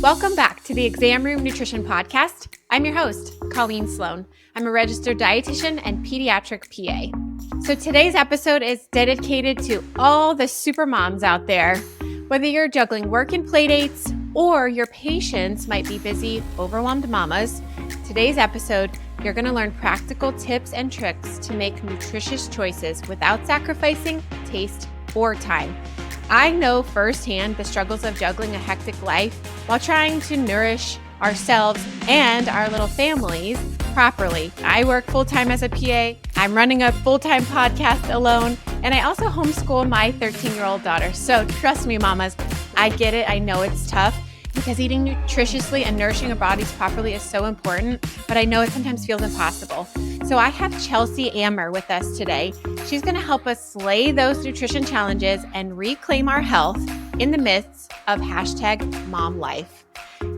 Welcome back to the Exam Room Nutrition Podcast. I'm your host, Colleen Sloan. I'm a registered dietitian and pediatric PA. So today's episode is dedicated to all the super moms out there. Whether you're juggling work and play dates or your patients might be busy, overwhelmed mamas, today's episode, you're going to learn practical tips and tricks to make nutritious choices without sacrificing taste or time. I know firsthand the struggles of juggling a hectic life while trying to nourish ourselves and our little families properly. I work full-time as a PA. I'm running a full-time podcast alone, and I also homeschool my 13-year-old daughter. So trust me, mamas, I get it. I know it's tough because eating nutritiously and nourishing our bodies properly is so important, but I know it sometimes feels impossible. So I have Chelsey Amer with us today. She's going to help us slay those nutrition challenges and reclaim our health in the midst of #MomLife.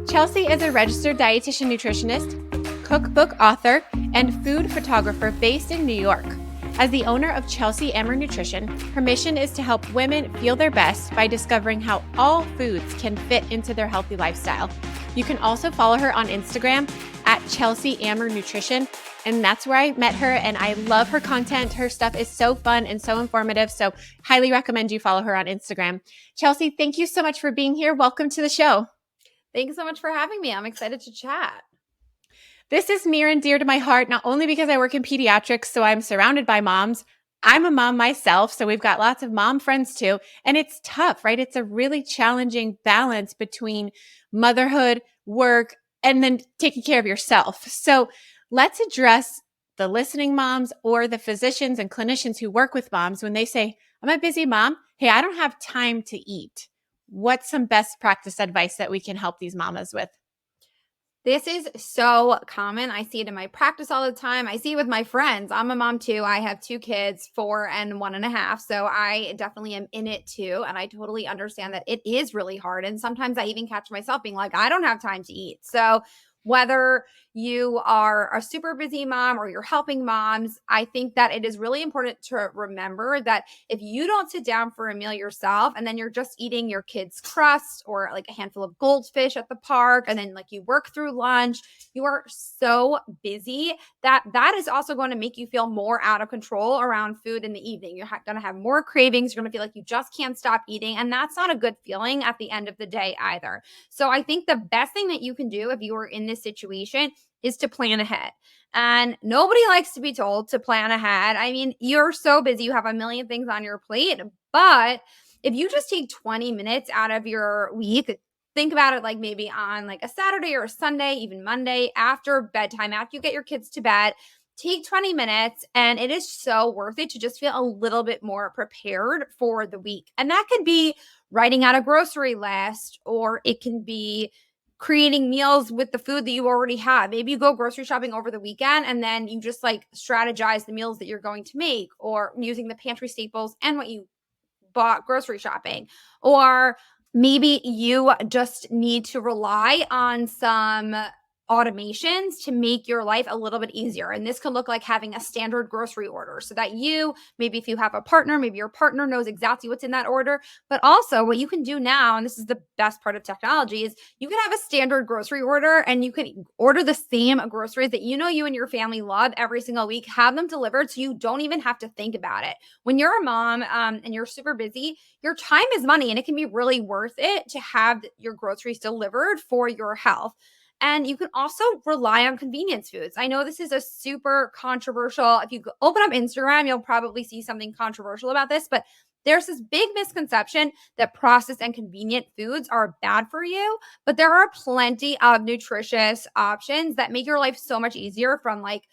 Chelsey is a registered dietitian nutritionist, cookbook author, and food photographer based in New York. As the owner of Chelsey Amer Nutrition, her mission is to help women feel their best by discovering how all foods can fit into their healthy lifestyle. You can also follow her on Instagram at Chelsey Amer Nutrition, and that's where I met her, and I love her content. Her stuff is so fun and so informative, so highly recommend you follow her on Instagram. Chelsey, thank you so much for being here. Welcome to the show. Thanks so much for having me. I'm excited to chat. This is near and dear to my heart, not only because I work in pediatrics, so I'm surrounded by moms. I'm a mom myself, so we've got lots of mom friends too. And it's tough, right? It's a really challenging balance between motherhood, work, and then taking care of yourself. So let's address the listening moms or the physicians and clinicians who work with moms when they say, I'm a busy mom. Hey, I don't have time to eat. What's some best practice advice that we can help these mamas with? This is so common. I see it in my practice all the time. I see it with my friends. I'm a mom too. I have 2 kids, 4 and 1.5. So I definitely am in it too. And I totally understand that it is really hard. And sometimes I even catch myself being like, I don't have time to eat. So whether you are a super busy mom or you're helping moms, I think that it is really important to remember that if you don't sit down for a meal yourself and then you're just eating your kids' crust or like a handful of goldfish at the park and then like you work through lunch, you are so busy that is also going to make you feel more out of control around food in the evening. You're going to have more cravings. You're going to feel like you just can't stop eating. And that's not a good feeling at the end of the day either. So I think the best thing that you can do if you are in this situation is to plan ahead. And nobody likes to be told to plan ahead. I mean, you're so busy, you have a million things on your plate, but if you just take 20 minutes out of your week, think about it like maybe on like a Saturday or a Sunday, even Monday after bedtime, after you get your kids to bed, take 20 minutes and it is so worth it to just feel a little bit more prepared for the week. And that could be writing out a grocery list, or it can be creating meals with the food that you already have. Maybe you go grocery shopping over the weekend and then you just like strategize the meals that you're going to make, or using the pantry staples and what you bought grocery shopping. Or maybe you just need to rely on some automations to make your life a little bit easier. And this could look like having a standard grocery order so that you, maybe if you have a partner, maybe your partner knows exactly what's in that order. But also what you can do now, and this is the best part of technology, is you can have a standard grocery order and you can order the same groceries that you know you and your family love every single week, have them delivered so you don't even have to think about it. When you're a mom and you're super busy, your time is money, and it can be really worth it to have your groceries delivered for your health. And you can also rely on convenience foods. I know this is a super controversial. If you open up Instagram, you'll probably see something controversial about this, but there's this big misconception that processed and convenient foods are bad for you, but there are plenty of nutritious options that make your life so much easier, from like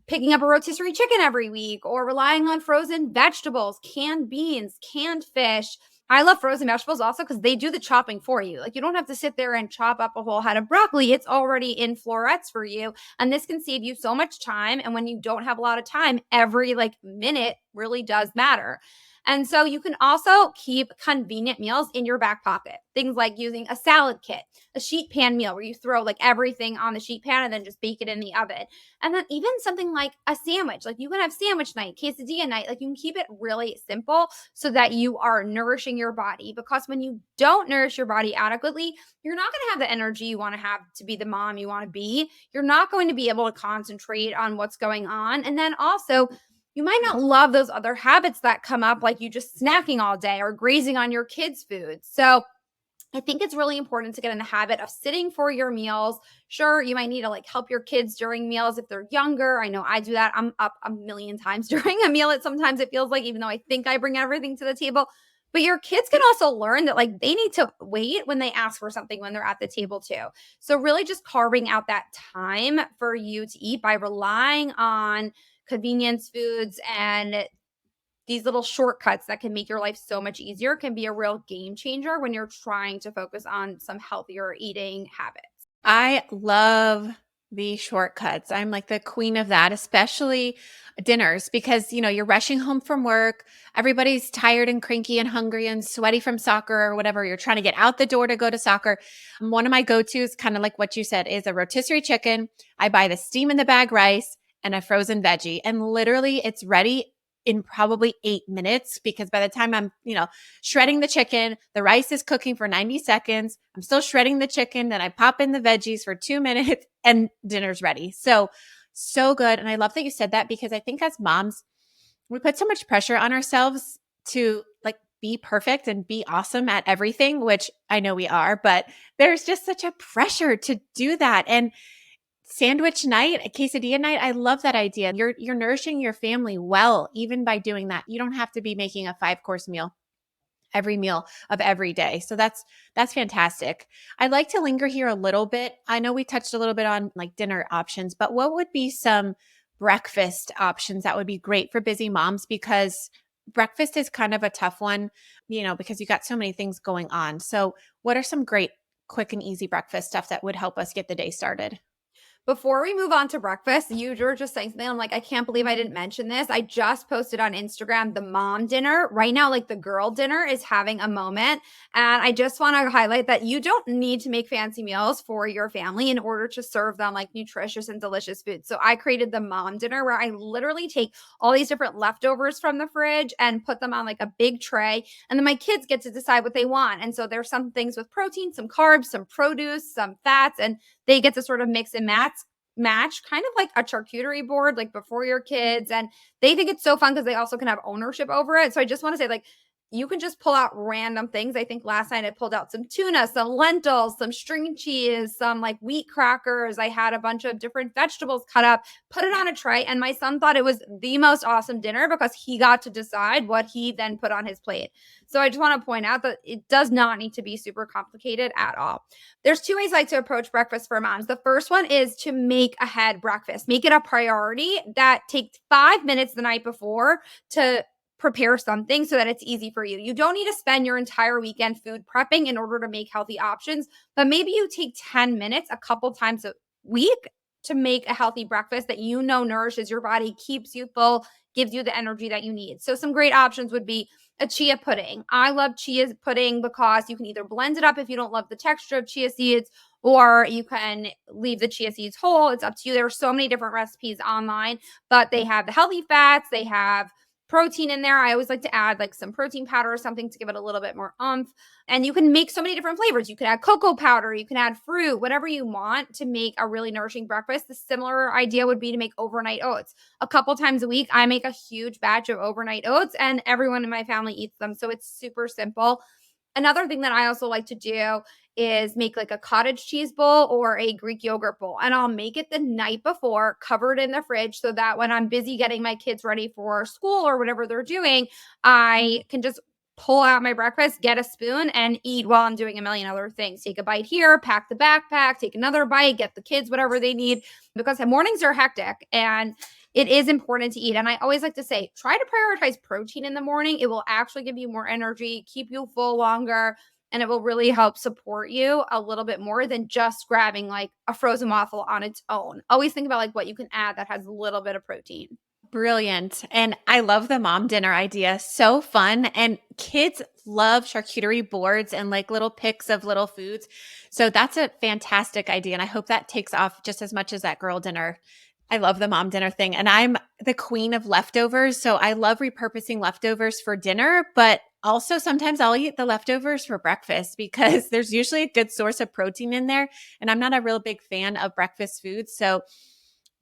picking up a rotisserie chicken every week or relying on frozen vegetables, canned beans, canned fish. I love frozen vegetables also because they do the chopping for you. Like, you don't have to sit there and chop up a whole head of broccoli. It's already in florets for you. And this can save you so much time. And when you don't have a lot of time, every like minute really does matter. And so you can also keep convenient meals in your back pocket. Things like using a salad kit, a sheet pan meal where you throw like everything on the sheet pan and then just bake it in the oven. And then even something like a sandwich, like you can have sandwich night, quesadilla night, like you can keep it really simple so that you are nourishing your body. Because when you don't nourish your body adequately, you're not going to have the energy you want to have to be the mom you want to be. You're not going to be able to concentrate on what's going on. And then also, you might not love those other habits that come up, like you just snacking all day or grazing on your kids' food. So, I think it's really important to get in the habit of sitting for your meals. Sure, you might need to like help your kids during meals if they're younger. I know I do that. I'm up a million times during a meal. Sometimes it feels like, even though I think I bring everything to the table. But your kids can also learn that like they need to wait when they ask for something when they're at the table too. So really just carving out that time for you to eat by relying on convenience foods and these little shortcuts that can make your life so much easier can be a real game changer when you're trying to focus on some healthier eating habits. I love the shortcuts. I'm like the queen of that, especially dinners, because you're rushing home from work. Everybody's tired and cranky and hungry and sweaty from soccer or whatever. You're trying to get out the door to go to soccer. One of my go-tos, kind of like what you said, is a rotisserie chicken. I buy the steam in the bag rice and a frozen veggie, and literally it's ready in probably 8 minutes, because by the time I'm, shredding the chicken, the rice is cooking for 90 seconds. I'm still shredding the chicken. Then I pop in the veggies for 2 minutes and dinner's ready. So, so good. And I love that you said that, because I think as moms, we put so much pressure on ourselves to like be perfect and be awesome at everything, which I know we are, but there's just such a pressure to do that. And sandwich night, a quesadilla night. I love that idea. You're nourishing your family well, even by doing that. You don't have to be making a 5-course meal every meal of every day. So that's fantastic. I'd like to linger here a little bit. I know we touched a little bit on like dinner options, but what would be some breakfast options that would be great for busy moms? Because breakfast is kind of a tough one, because you got so many things going on. So what are some great quick and easy breakfast stuff that would help us get the day started? Before we move on to breakfast, you were just saying something. I'm like, I can't believe I didn't mention this. I just posted on Instagram the mom dinner. Right now, like the girl dinner is having a moment. And I just want to highlight that you don't need to make fancy meals for your family in order to serve them like nutritious and delicious food. So I created the mom dinner where I literally take all these different leftovers from the fridge and put them on like a big tray. And then my kids get to decide what they want. And so there's some things with protein, some carbs, some produce, some fats, and they get to sort of mix and match kind of like a charcuterie board like before your kids, and they think it's so fun because they also can have ownership over it. So I just want to say, like, you can just pull out random things. I think last night I pulled out some tuna, some lentils, some string cheese, some like wheat crackers. I had a bunch of different vegetables cut up, put it on a tray, and my son thought it was the most awesome dinner because he got to decide what he then put on his plate. So I just want to point out that it does not need to be super complicated at all. There's two ways I like to approach breakfast for moms. The first one is to make ahead breakfast. Make it a priority that takes 5 minutes the night before to prepare something so that it's easy for you. You don't need to spend your entire weekend food prepping in order to make healthy options, but maybe you take 10 minutes a couple times a week to make a healthy breakfast that nourishes your body, keeps you full, gives you the energy that you need. So some great options would be a chia pudding. I love chia pudding because you can either blend it up if you don't love the texture of chia seeds, or you can leave the chia seeds whole. It's up to you. There are so many different recipes online, but they have the healthy fats, they have protein in there. I always like to add like some protein powder or something to give it a little bit more oomph. And you can make so many different flavors. You can add cocoa powder, you can add fruit, whatever you want to make a really nourishing breakfast. The similar idea would be to make overnight oats. A couple times a week, I make a huge batch of overnight oats and everyone in my family eats them. So it's super simple. Another thing that I also like to do is make like a cottage cheese bowl or a Greek yogurt bowl. And I'll make it the night before, cover it in the fridge so that when I'm busy getting my kids ready for school or whatever they're doing, I can just pull out my breakfast, get a spoon, and eat while I'm doing a million other things. Take a bite here, pack the backpack, take another bite, get the kids whatever they need, because mornings are hectic and it is important to eat. And I always like to say, try to prioritize protein in the morning. It will actually give you more energy, keep you full longer, and it will really help support you a little bit more than just grabbing like a frozen waffle on its own. Always think about like what you can add that has a little bit of protein. Brilliant. And I love the mom dinner idea. So fun. And kids love charcuterie boards and like little pics of little foods. So that's a fantastic idea. And I hope that takes off just as much as that girl dinner. I love the mom dinner thing. And I'm the queen of leftovers. So I love repurposing leftovers for dinner, but also sometimes I'll eat the leftovers for breakfast because there's usually a good source of protein in there. And I'm not a real big fan of breakfast foods. So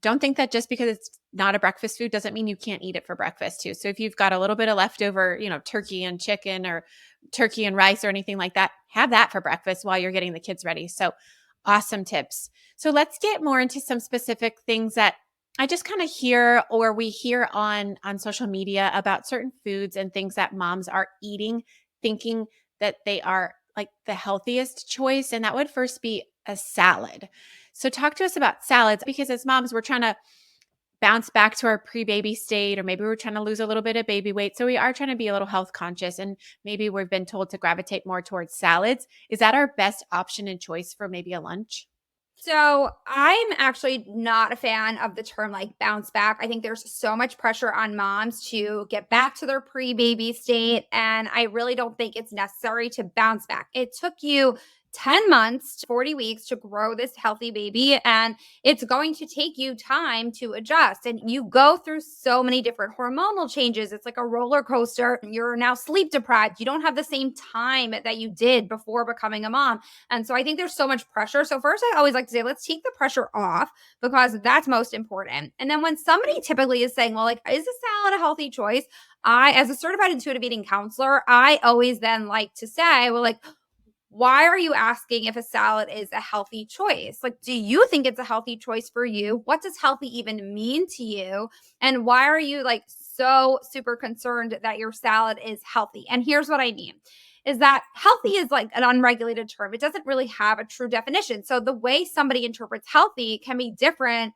don't think that just because it's not a breakfast food doesn't mean you can't eat it for breakfast too. So if you've got a little bit of leftover, turkey and chicken or turkey and rice or anything like that, have that for breakfast while you're getting the kids ready. So awesome tips. So let's get more into some specific things that I just kind of hear or we hear on social media about certain foods and things that moms are eating, thinking that they are like the healthiest choice. And that would first be a salad. So talk to us about salads because as moms, we're trying to bounce back to our pre-baby state, or maybe we're trying to lose a little bit of baby weight. So we are trying to be a little health conscious and maybe we've been told to gravitate more towards salads. Is that our best option and choice for maybe a lunch? So I'm actually not a fan of the term like bounce back. I think there's so much pressure on moms to get back to their pre-baby state. And I really don't think it's necessary to bounce back. It took you 10 months, 40 weeks to grow this healthy baby. And it's going to take you time to adjust. And you go through so many different hormonal changes. It's like a roller coaster. You're now sleep deprived. You don't have the same time that you did before becoming a mom. And so I think there's so much pressure. So first, I always like to say, let's take the pressure off because that's most important. And then when somebody typically is saying, well, like, is a salad a healthy choice? As a certified intuitive eating counselor, I always then like to say, well, like, why are you asking if a salad is a healthy choice? Like, do you think it's a healthy choice for you? What does healthy even mean to you? And why are you like so super concerned that your salad is healthy? And here's what I mean is that healthy is like an unregulated term. It doesn't really have a true definition. So the way somebody interprets healthy can be different.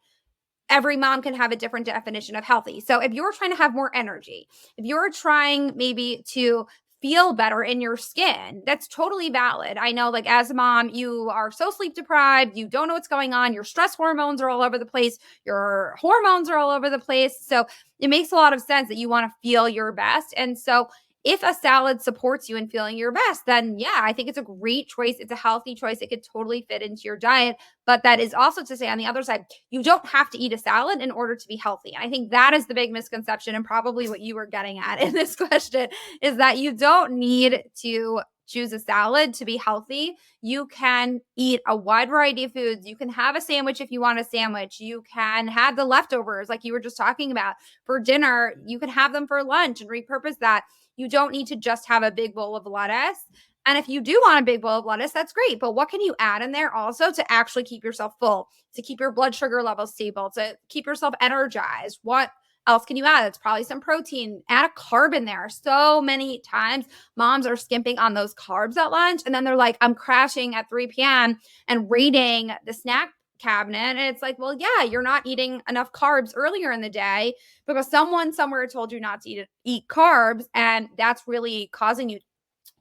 Every mom can have a different definition of healthy. So if you're trying to have more energy, if you're trying maybe to feel better in your skin, that's totally valid. I know, like, as a mom, you are so sleep deprived, you don't know what's going on, your stress hormones are all over the place, your hormones are all over the place. So it makes a lot of sense that you want to feel your best. And so if a salad supports you in feeling your best, then yeah, I think it's a great choice. It's a healthy choice. It could totally fit into your diet. But that is also to say, on the other side, you don't have to eat a salad in order to be healthy. And I think that is the big misconception, and probably what you were getting at in this question is that you don't need to choose a salad to be healthy. You can eat a wide variety of foods. You can have a sandwich if you want a sandwich. You can have the leftovers, like you were just talking about, for dinner. You can have them for lunch and repurpose that. You don't need to just have a big bowl of lettuce. And if you do want a big bowl of lettuce, that's great. But what can you add in there also to actually keep yourself full, to keep your blood sugar levels stable, to keep yourself energized? What else can you add? It's probably some protein. Add a carb in there. So many times moms are skimping on those carbs at lunch. And then they're like, I'm crashing at 3 p.m. and raiding the snack cabinet. And it's like, well, yeah, you're not eating enough carbs earlier in the day because someone somewhere told you not to eat carbs. And that's really causing you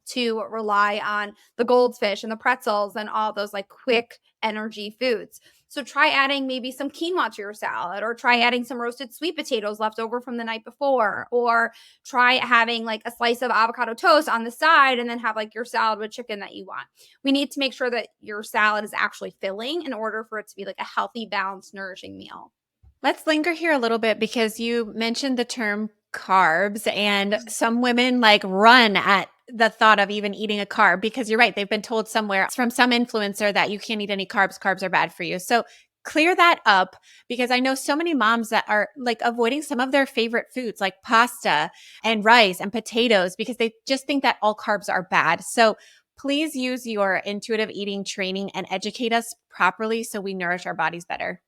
to rely on the goldfish and the pretzels and all those like quick energy foods. So try adding maybe some quinoa to your salad, or try adding some roasted sweet potatoes left over from the night before, or try having like a slice of avocado toast on the side and then have like your salad with chicken that you want. We need to make sure that your salad is actually filling in order for it to be like a healthy, balanced, nourishing meal. Let's linger here a little bit because you mentioned the term carbs and some women like run at the thought of even eating a carb because you're right. They've been told somewhere from some influencer that you can't eat any carbs. Carbs are bad for you. So clear that up because I know so many moms that are like avoiding some of their favorite foods like pasta and rice and potatoes because they just think that all carbs are bad. So please use your intuitive eating training and educate us properly so we nourish our bodies better.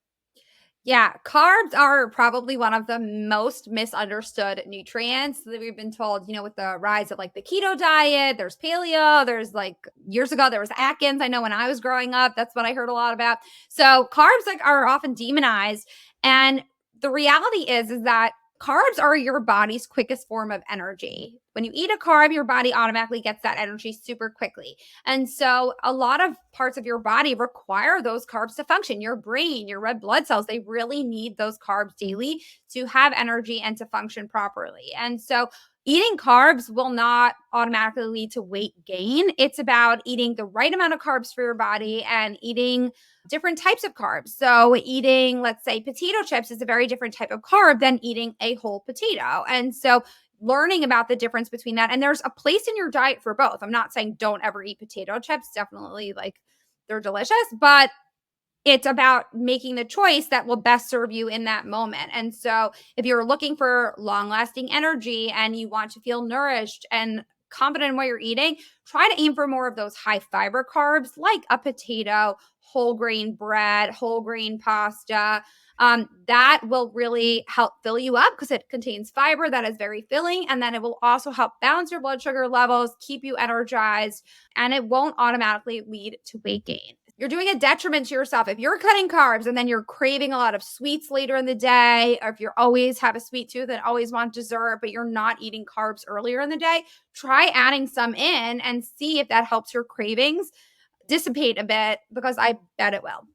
Yeah, carbs are probably one of the most misunderstood nutrients that we've been told, with the rise of like the keto diet, there's paleo, there's like years ago, there was Atkins. I know when I was growing up, that's what I heard a lot about. So carbs like are often demonized. And the reality is that carbs are your body's quickest form of energy. When you eat a carb, your body automatically gets that energy super quickly. And so a lot of parts of your body require those carbs to function. Your brain, your red blood cells, they really need those carbs daily to have energy and to function properly. And so eating carbs will not automatically lead to weight gain. It's about eating the right amount of carbs for your body and eating different types of carbs. So, eating, let's say, potato chips is a very different type of carb than eating a whole potato. And so, learning about the difference between that, and there's a place in your diet for both. I'm not saying don't ever eat potato chips, definitely like they're delicious, but it's about making the choice that will best serve you in that moment. And so, if you're looking for long lasting energy and you want to feel nourished and confident in what you're eating, try to aim for more of those high fiber carbs like a potato, whole grain bread, whole grain pasta. That will really help fill you up because it contains fiber that is very filling. And then it will also help balance your blood sugar levels, keep you energized, and it won't automatically lead to weight gain. You're doing a detriment to yourself. If you're cutting carbs and then you're craving a lot of sweets later in the day, or if you always have a sweet tooth and always want dessert, but you're not eating carbs earlier in the day, try adding some in and see if that helps your cravings dissipate a bit, because I bet it will.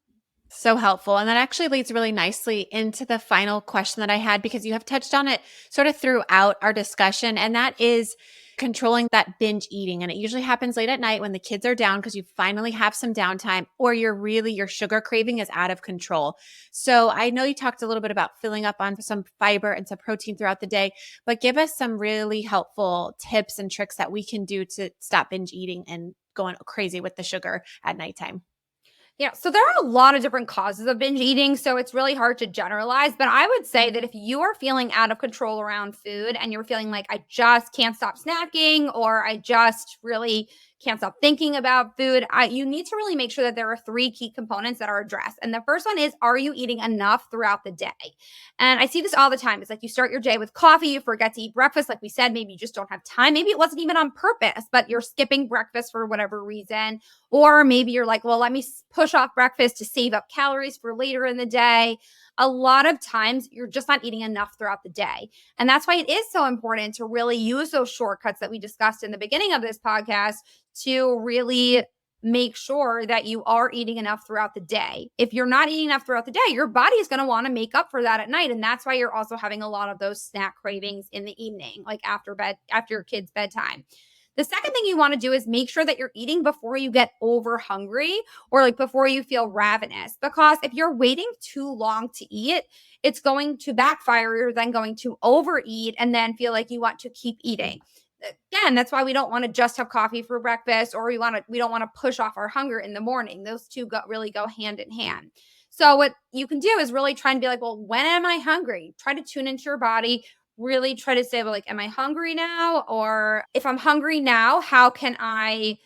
So helpful. And that actually leads really nicely into the final question that I had, because you have touched on it sort of throughout our discussion, and that is controlling that binge eating. And it usually happens late at night when the kids are down because you finally have some downtime, or your sugar craving is out of control. So I know you talked a little bit about filling up on some fiber and some protein throughout the day, but give us some really helpful tips and tricks that we can do to stop binge eating and going crazy with the sugar at nighttime. Yeah, so there are a lot of different causes of binge eating, so it's really hard to generalize. But I would say that if you are feeling out of control around food and you're feeling like, I just can't stop snacking, or I just really can't stop thinking about food, you need to really make sure that there are three key components that are addressed. And the first one is, are you eating enough throughout the day? And I see this all the time. It's like you start your day with coffee, you forget to eat breakfast. Like we said, maybe you just don't have time. Maybe it wasn't even on purpose, but you're skipping breakfast for whatever reason. Or maybe you're like, well, let me push off breakfast to save up calories for later in the day. A lot of times you're just not eating enough throughout the day. And that's why it is so important to really use those shortcuts that we discussed in the beginning of this podcast to really make sure that you are eating enough throughout the day. If you're not eating enough throughout the day, your body is going to want to make up for that at night. And that's why you're also having a lot of those snack cravings in the evening, like after your kids' bedtime. The second thing you want to do is make sure that you're eating before you get over hungry, or like before you feel ravenous. Because if you're waiting too long to eat, it's going to backfire. You're then going to overeat and then feel like you want to keep eating. Again, that's why we don't want to just have coffee for breakfast, or we don't want to push off our hunger in the morning. Those two really go hand in hand. So what you can do is really try and be like, well, when am I hungry? Try to tune into your body. Really try to say, well, like, am I hungry now? Or if I'm hungry now, how can I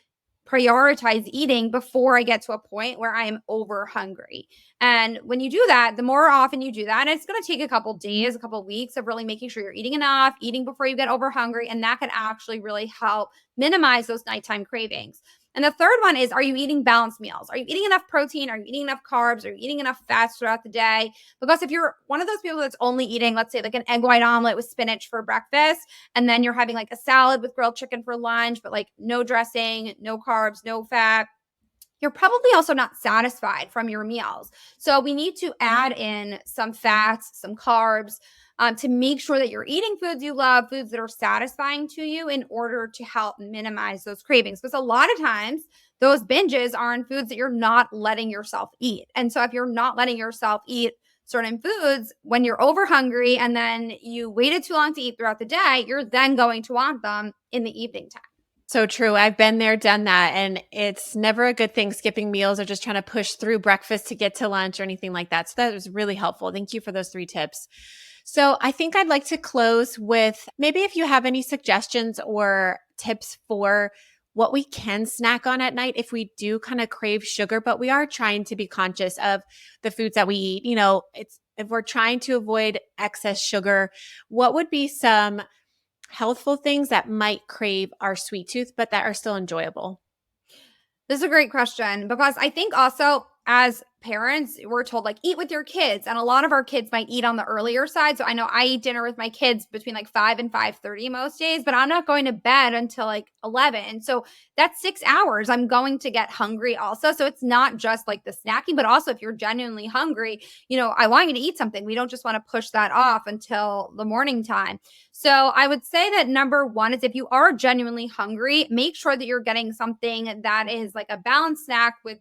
prioritize eating before I get to a point where I am over hungry? And when you do that, the more often you do that, and it's going to take a couple days, a couple weeks of really making sure you're eating enough, eating before you get over hungry, and that can actually really help minimize those nighttime cravings. And the third one is, are you eating balanced meals? Are you eating enough protein? Are you eating enough carbs? Are you eating enough fats throughout the day? Because if you're one of those people that's only eating, let's say, like an egg white omelet with spinach for breakfast, and then you're having like a salad with grilled chicken for lunch, but like no dressing, no carbs, no fat, you're probably also not satisfied from your meals. So we need to add in some fats, some carbs, to make sure that you're eating foods you love, foods that are satisfying to you, in order to help minimize those cravings. Because a lot of times those binges are in foods that you're not letting yourself eat. And so if you're not letting yourself eat certain foods when you're over hungry and then you waited too long to eat throughout the day, you're then going to want them in the evening time. So true. I've been there, done that. And it's never a good thing skipping meals or just trying to push through breakfast to get to lunch or anything like that. So that was really helpful. Thank you for those 3 tips. So I think I'd like to close with maybe if you have any suggestions or tips for what we can snack on at night if we do kind of crave sugar, but we are trying to be conscious of the foods that we eat. If we're trying to avoid excess sugar, what would be some healthful things that might crave our sweet tooth, but that are still enjoyable? This is a great question, because I think also as parents, we're told like eat with your kids. And a lot of our kids might eat on the earlier side. So I know I eat dinner with my kids between like 5 and 5:30 most days, but I'm not going to bed until like 11. And so that's 6 hours. I'm going to get hungry also. So it's not just like the snacking, but also if you're genuinely hungry, I want you to eat something. We don't just want to push that off until the morning time. So I would say that number one is if you are genuinely hungry, make sure that you're getting something that is like a balanced snack with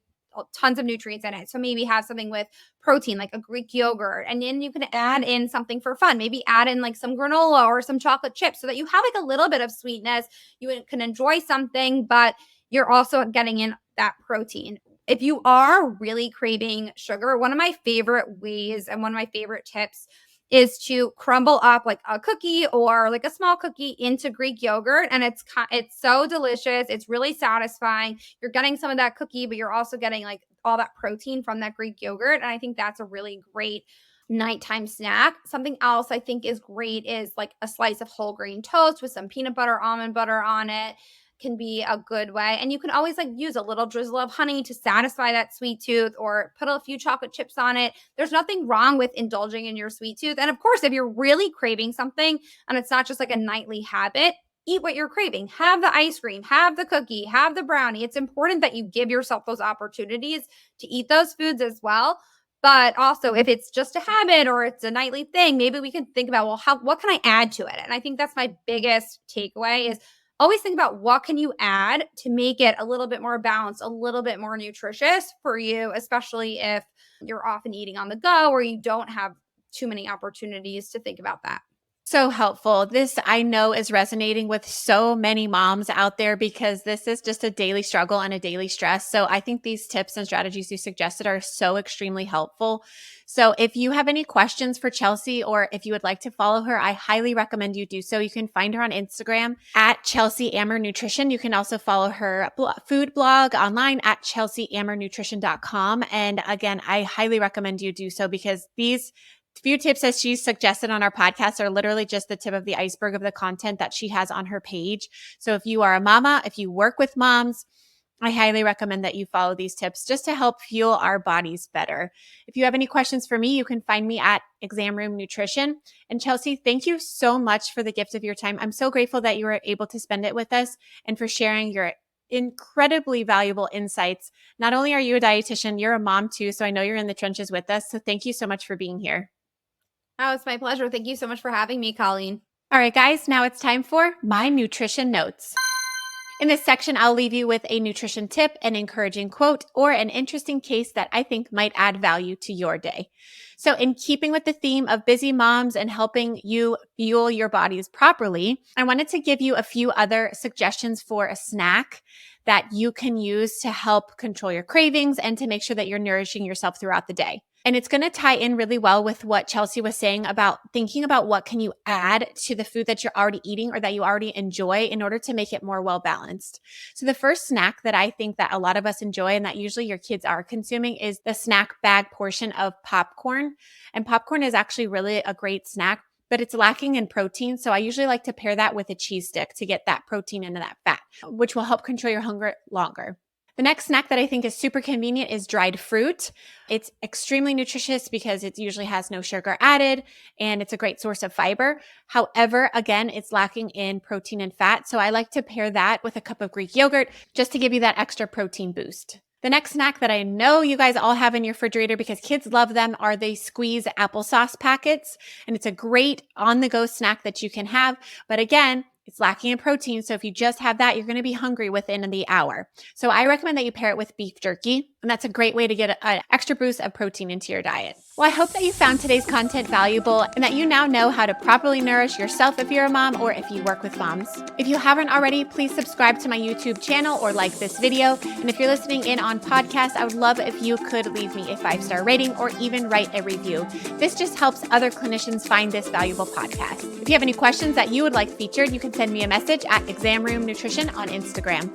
tons of nutrients in it. So maybe have something with protein, like a Greek yogurt, and then you can add in something for fun. Maybe add in like some granola or some chocolate chips so that you have like a little bit of sweetness. You can enjoy something, but you're also getting in that protein. If you are really craving sugar, one of my favorite ways and one of my favorite tips is to crumble up like a cookie or like a small cookie into Greek yogurt. And it's so delicious. It's really satisfying. You're getting some of that cookie, but you're also getting like all that protein from that Greek yogurt. And I think that's a really great nighttime snack. Something else I think is great is like a slice of whole grain toast with some peanut butter, almond butter on it. Can be a good way. And you can always like use a little drizzle of honey to satisfy that sweet tooth or put a few chocolate chips on it. There's nothing wrong with indulging in your sweet tooth. And of course, if you're really craving something and it's not just like a nightly habit, eat what you're craving. Have the ice cream, have the cookie, have the brownie. It's important that you give yourself those opportunities to eat those foods as well. But also, if it's just a habit or it's a nightly thing, maybe we can think about, well, what can I add to it? And I think that's my biggest takeaway is always think about what can you add to make it a little bit more balanced, a little bit more nutritious for you, especially if you're often eating on the go or you don't have too many opportunities to think about that. So helpful. This I know is resonating with so many moms out there because this is just a daily struggle and a daily stress. So I think these tips and strategies you suggested are so extremely helpful. So if you have any questions for Chelsey or if you would like to follow her, I highly recommend you do so. You can find her on Instagram at Chelsey Amer Nutrition. You can also follow her food blog online at chelseyamernutrition.com. And again, I highly recommend you do so because these few tips as she suggested on our podcast are literally just the tip of the iceberg of the content that she has on her page. So if you are a mama, if you work with moms, I highly recommend that you follow these tips just to help fuel our bodies better. If you have any questions for me, you can find me at Exam Room Nutrition. And Chelsey, thank you so much for the gift of your time. I'm so grateful that you were able to spend it with us and for sharing your incredibly valuable insights. Not only are you a dietitian, you're a mom too. So I know you're in the trenches with us. So thank you so much for being here. Oh, it's my pleasure. Thank you so much for having me, Colleen. All right, guys, now it's time for my nutrition notes. In this section, I'll leave you with a nutrition tip, an encouraging quote, or an interesting case that I think might add value to your day. So in keeping with the theme of busy moms and helping you fuel your bodies properly, I wanted to give you a few other suggestions for a snack that you can use to help control your cravings and to make sure that you're nourishing yourself throughout the day. And it's going to tie in really well with what Chelsey was saying about thinking about what can you add to the food that you're already eating or that you already enjoy in order to make it more well-balanced. So the first snack that I think that a lot of us enjoy and that usually your kids are consuming is the snack bag portion of popcorn. And popcorn is actually really a great snack, but it's lacking in protein. So I usually like to pair that with a cheese stick to get that protein into that fat, which will help control your hunger longer. The next snack that I think is super convenient is dried fruit. It's extremely nutritious because it usually has no sugar added and it's a great source of fiber. However, again, it's lacking in protein and fat. So I like to pair that with a cup of Greek yogurt just to give you that extra protein boost. The next snack that I know you guys all have in your refrigerator because kids love them are the squeeze applesauce packets. And it's a great on-the-go snack that you can have. But again, it's lacking in protein. So if you just have that, you're going to be hungry within the hour. So I recommend that you pair it with beef jerky. And that's a great way to get an extra boost of protein into your diet. Well, I hope that you found today's content valuable and that you now know how to properly nourish yourself if you're a mom or if you work with moms. If you haven't already, please subscribe to my YouTube channel or like this video. And if you're listening in on podcast, I would love if you could leave me a 5-star rating or even write a review. This just helps other clinicians find this valuable podcast. If you have any questions that you would like featured, you can send me a message at Exam Room Nutrition on Instagram.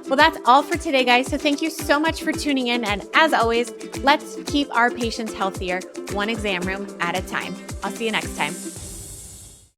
Well, that's all for today, guys. So thank you so much for tuning in. And as always, let's keep our patients healthier, one exam room at a time. I'll see you next time.